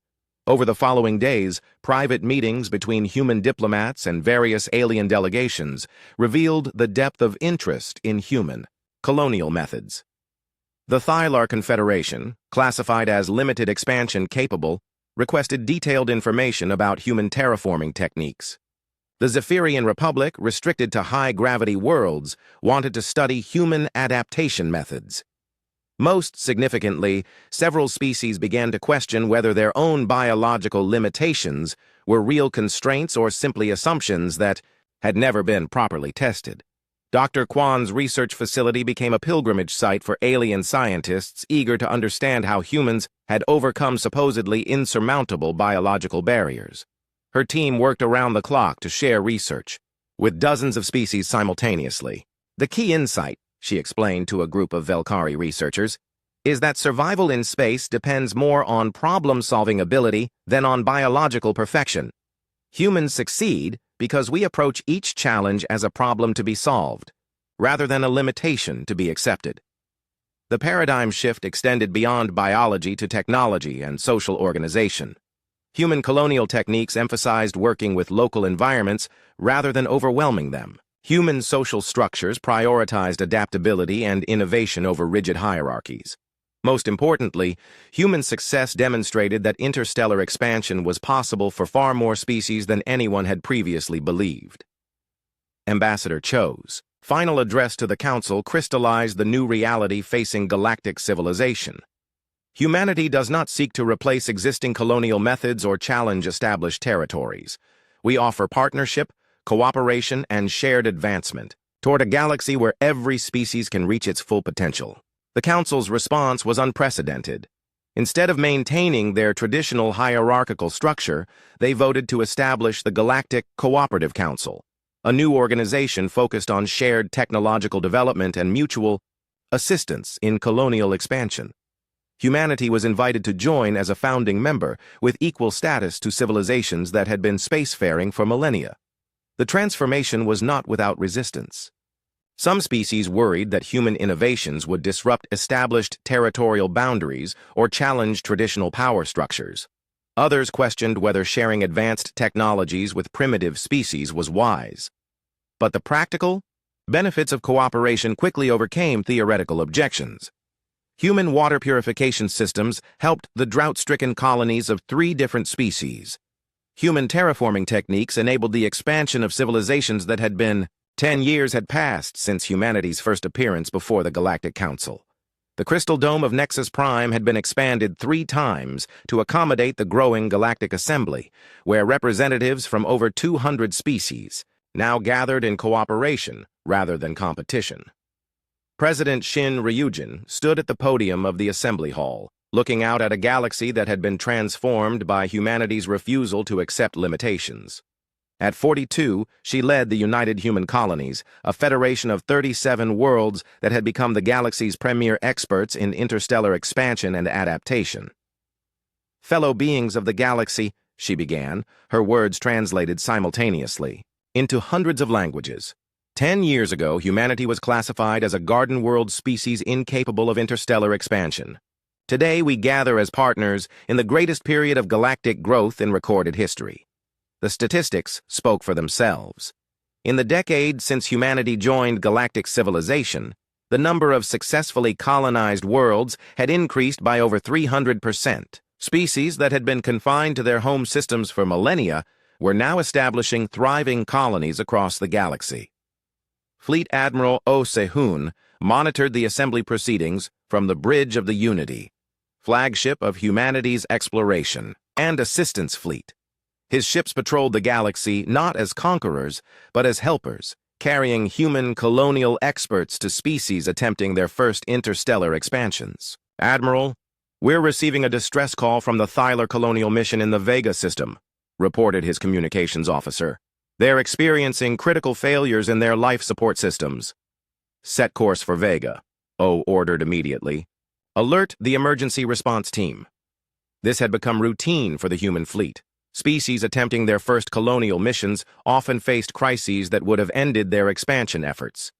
Over the following days, private meetings between human diplomats and various alien delegations revealed the depth of interest in human colonial methods. The Thylar Confederation, classified as limited expansion capable, requested detailed information about human terraforming techniques. The Zephyrian Republic, restricted to high-gravity worlds, wanted to study human adaptation methods. Most significantly, several species began to question whether their own biological limitations were real constraints or simply assumptions that had never been properly tested. Dr. Kwon's research facility became a pilgrimage site for alien scientists eager to understand how humans had overcome supposedly insurmountable biological barriers. Her team worked around the clock to share research, with dozens of species simultaneously. "The key insight," she explained to a group of Velkari researchers, "is that survival in space depends more on problem-solving ability than on biological perfection. Humans succeed because we approach each challenge as a problem to be solved, rather than a limitation to be accepted." The paradigm shift extended beyond biology to technology and social organization. Human colonial techniques emphasized working with local environments rather than overwhelming them. Human social structures prioritized adaptability and innovation over rigid hierarchies. Most importantly, human success demonstrated that interstellar expansion was possible for far more species than anyone had previously believed. Ambassador Cho's final address to the Council crystallized the new reality facing galactic civilization. Humanity does not seek to replace existing colonial methods or challenge established territories. We offer partnership, cooperation, and shared advancement toward a galaxy where every species can reach its full potential. The Council's response was unprecedented. Instead of maintaining their traditional hierarchical structure, they voted to establish the Galactic Cooperative Council, a new organization focused on shared technological development and mutual assistance in colonial expansion. Humanity was invited to join as a founding member, with equal status to civilizations that had been spacefaring for millennia. The transformation was not without resistance. Some species worried that human innovations would disrupt established territorial boundaries or challenge traditional power structures. Others questioned whether sharing advanced technologies with primitive species was wise. But the practical benefits of cooperation quickly overcame theoretical objections. Human water purification systems helped the drought-stricken colonies of 3 different species. Human terraforming techniques enabled the expansion of civilizations that had been 10 years had passed since humanity's first appearance before the Galactic Council. The crystal dome of Nexus Prime had been expanded 3 times to accommodate the growing Galactic Assembly, where representatives from over 200 species now gathered in cooperation rather than competition. President Shin Ryujin stood at the podium of the Assembly Hall, looking out at a galaxy that had been transformed by humanity's refusal to accept limitations. At 42, she led the United Human Colonies, a federation of 37 worlds that had become the galaxy's premier experts in interstellar expansion and adaptation. Fellow beings of the galaxy, she began, her words translated simultaneously into hundreds of languages. 10 years ago, humanity was classified as a garden world species incapable of interstellar expansion. Today, we gather as partners in the greatest period of galactic growth in recorded history. The statistics spoke for themselves. In the decade since humanity joined galactic civilization, the number of successfully colonized worlds had increased by over 300%. Species that had been confined to their home systems for millennia were now establishing thriving colonies across the galaxy. Fleet Admiral Oh Se-hoon monitored the assembly proceedings from the Bridge of the Unity, flagship of humanity's exploration and assistance fleet. His ships patrolled the galaxy not as conquerors, but as helpers, carrying human colonial experts to species attempting their first interstellar expansions. Admiral, we're receiving a distress call from the Thyler colonial mission in the Vega system, reported his communications officer. They're experiencing critical failures in their life support systems. Set course for Vega, O ordered immediately. Alert the emergency response team. This had become routine for the human fleet. Species attempting their first colonial missions often faced crises that would have ended their expansion efforts.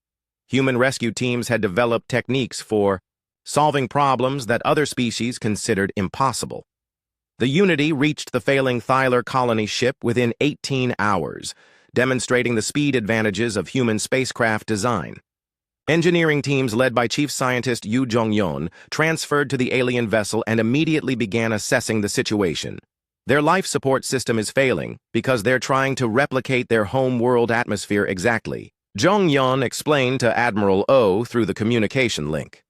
Human rescue teams had developed techniques for solving problems that other species considered impossible. The Unity reached the failing Thyler colony ship within 18 hours, demonstrating the speed advantages of human spacecraft design. Engineering teams led by Chief Scientist Yu Jong-yeon transferred to the alien vessel and immediately began assessing the situation. Their life support system is failing because they're trying to replicate their home world atmosphere exactly, Jong-yeon explained to Admiral Oh through the communication link.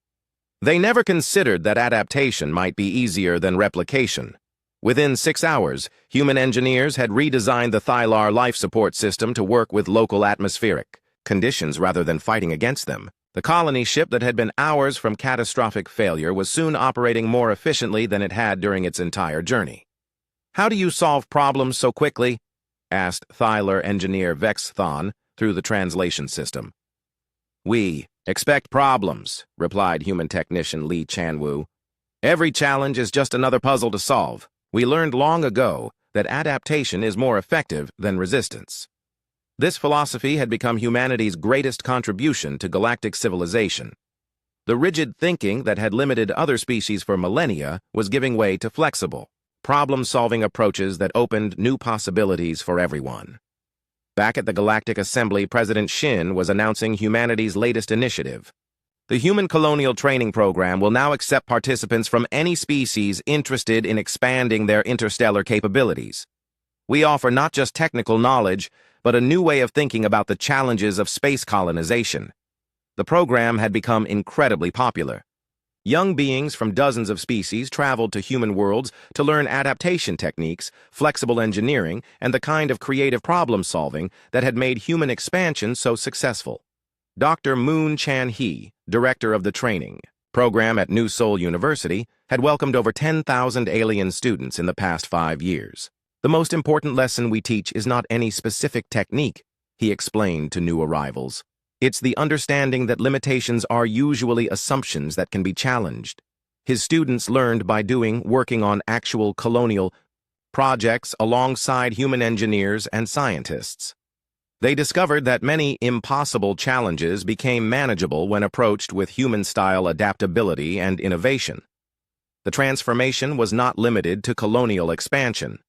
They never considered that adaptation might be easier than replication. Within 6 hours, human engineers had redesigned the Thylar life support system to work with local atmospheric conditions rather than fighting against them. The colony ship that had been hours from catastrophic failure was soon operating more efficiently than it had during its entire journey. How do you solve problems so quickly? Asked Thyler engineer Vex Thon through the translation system. We expect problems, replied human technician Lee Chanwoo. Every challenge is just another puzzle to solve. We learned long ago that adaptation is more effective than resistance. This philosophy had become humanity's greatest contribution to galactic civilization. The rigid thinking that had limited other species for millennia was giving way to flexible, problem-solving approaches that opened new possibilities for everyone. Back at the Galactic Assembly, President Shin was announcing humanity's latest initiative, The Human Colonial Training Program will now accept participants from any species interested in expanding their interstellar capabilities. We offer not just technical knowledge, but a new way of thinking about the challenges of space colonization. The program had become incredibly popular. Young beings from dozens of species traveled to human worlds to learn adaptation techniques, flexible engineering, and the kind of creative problem-solving that had made human expansion so successful. Dr. Moon Chan-hee, director of the training program at New Seoul University, had welcomed over 10,000 alien students in the past 5 years. The most important lesson we teach is not any specific technique, he explained to new arrivals. It's the understanding that limitations are usually assumptions that can be challenged. His students learned by working on actual colonial projects alongside human engineers and scientists. They discovered that many impossible challenges became manageable when approached with human-style adaptability and innovation. The transformation was not limited to colonial expansion.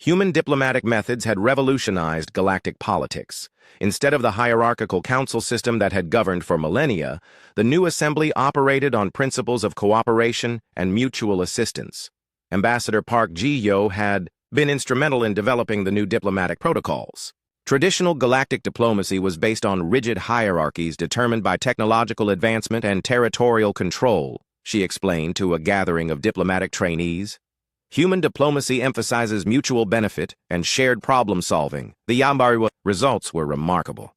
Human diplomatic methods had revolutionized galactic politics. Instead of the hierarchical council system that had governed for millennia, the new assembly operated on principles of cooperation and mutual assistance. Ambassador Park Ji-yo had been instrumental in developing the new diplomatic protocols. Traditional galactic diplomacy was based on rigid hierarchies determined by technological advancement and territorial control, she explained to a gathering of diplomatic trainees. Human diplomacy emphasizes mutual benefit and shared problem-solving. The Yambaru results were remarkable.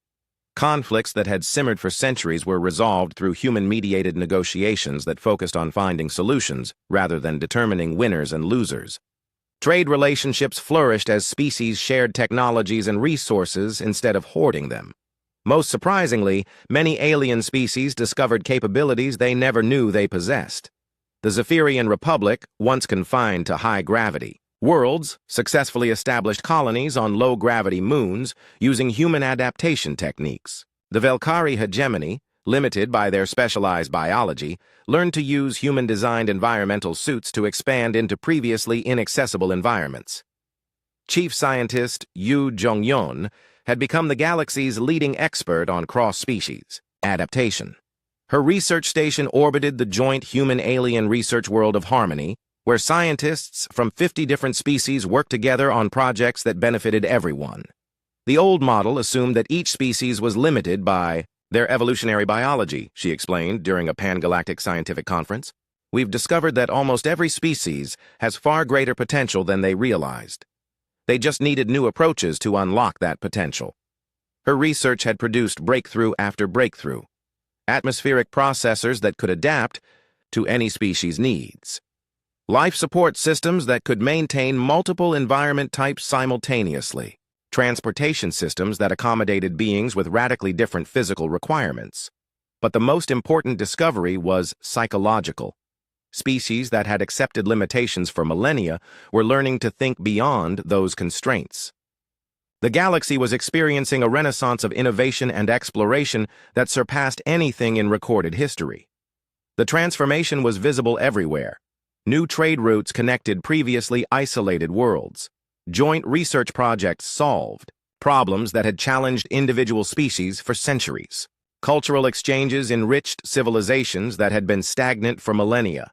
Conflicts that had simmered for centuries were resolved through human-mediated negotiations that focused on finding solutions rather than determining winners and losers. Trade relationships flourished as species shared technologies and resources instead of hoarding them. Most surprisingly, many alien species discovered capabilities they never knew they possessed. The Zephyrian Republic, once confined to high-gravity worlds, successfully established colonies on low-gravity moons using human adaptation techniques. The Velkari hegemony, limited by their specialized biology, learned to use human-designed environmental suits to expand into previously inaccessible environments. Chief Scientist Yu Jongyeon had become the galaxy's leading expert on cross-species adaptation. Her research station orbited the joint human-alien research world of Harmony, where scientists from 50 different species worked together on projects that benefited everyone. The old model assumed that each species was limited by their evolutionary biology, she explained during a pan-galactic scientific conference. We've discovered that almost every species has far greater potential than they realized. They just needed new approaches to unlock that potential. Her research had produced breakthrough after breakthrough. Atmospheric processors that could adapt to any species' needs. Life support systems that could maintain multiple environment types simultaneously. Transportation systems that accommodated beings with radically different physical requirements. But the most important discovery was psychological. Species that had accepted limitations for millennia were learning to think beyond those constraints. The galaxy was experiencing a renaissance of innovation and exploration that surpassed anything in recorded history. The transformation was visible everywhere. New trade routes connected previously isolated worlds. Joint research projects solved problems that had challenged individual species for centuries. Cultural exchanges enriched civilizations that had been stagnant for millennia.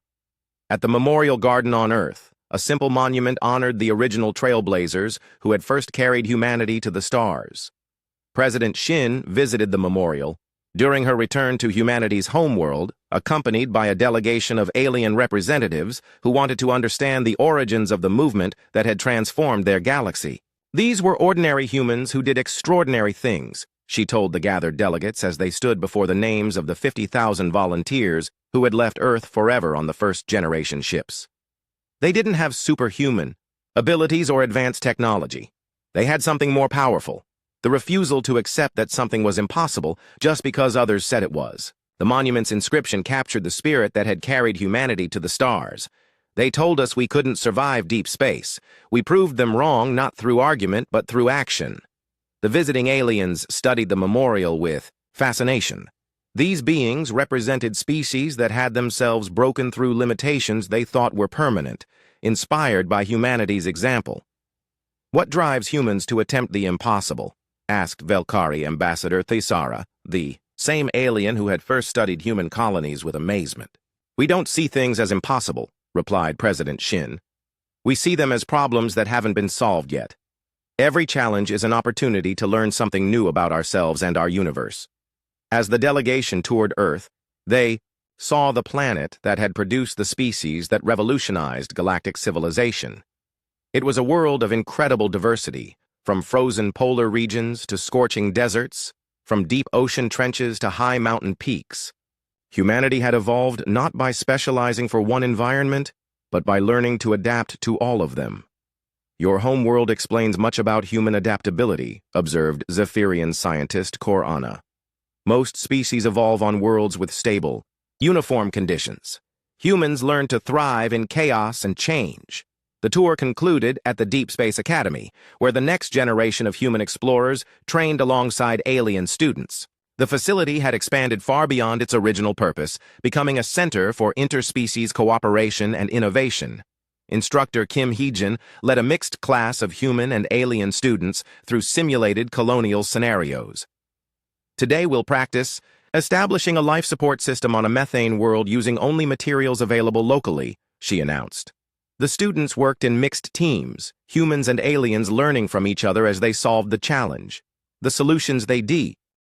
At the Memorial Garden on Earth, a simple monument honored the original Trailblazers who had first carried humanity to the stars. President Shin visited the memorial during her return to humanity's homeworld, accompanied by a delegation of alien representatives who wanted to understand the origins of the movement that had transformed their galaxy. These were ordinary humans who did extraordinary things, she told the gathered delegates as they stood before the names of the 50,000 volunteers who had left Earth forever on the first-generation ships. They didn't have superhuman abilities or advanced technology. They had something more powerful, the refusal to accept that something was impossible just because others said it was. The monument's inscription captured the spirit that had carried humanity to the stars. They told us we couldn't survive deep space. We proved them wrong not through argument but through action. The visiting aliens studied the memorial with fascination. These beings represented species that had themselves broken through limitations they thought were permanent, inspired by humanity's example. What drives humans to attempt the impossible? Asked Velkari Ambassador Thisara, the same alien who had first studied human colonies with amazement. "We don't see things as impossible," replied President Shin. "We see them as problems that haven't been solved yet. Every challenge is an opportunity to learn something new about ourselves and our universe." As the delegation toured Earth, they saw the planet that had produced the species that revolutionized galactic civilization. It was a world of incredible diversity, from frozen polar regions to scorching deserts, from deep ocean trenches to high mountain peaks. Humanity had evolved not by specializing for one environment, but by learning to adapt to all of them. "Your homeworld explains much about human adaptability," observed Zephyrian scientist Korana. "Most species evolve on worlds with stable, uniform conditions. Humans learn to thrive in chaos and change." The tour concluded at the Deep Space Academy, where the next generation of human explorers trained alongside alien students. The facility had expanded far beyond its original purpose, becoming a center for interspecies cooperation and innovation. Instructor Kim Hee-jin led a mixed class of human and alien students through simulated colonial scenarios. "Today we'll practice establishing a life support system on a methane world using only materials available locally," she announced. The students worked in mixed teams, humans and aliens learning from each other as they solved the challenge. The solutions they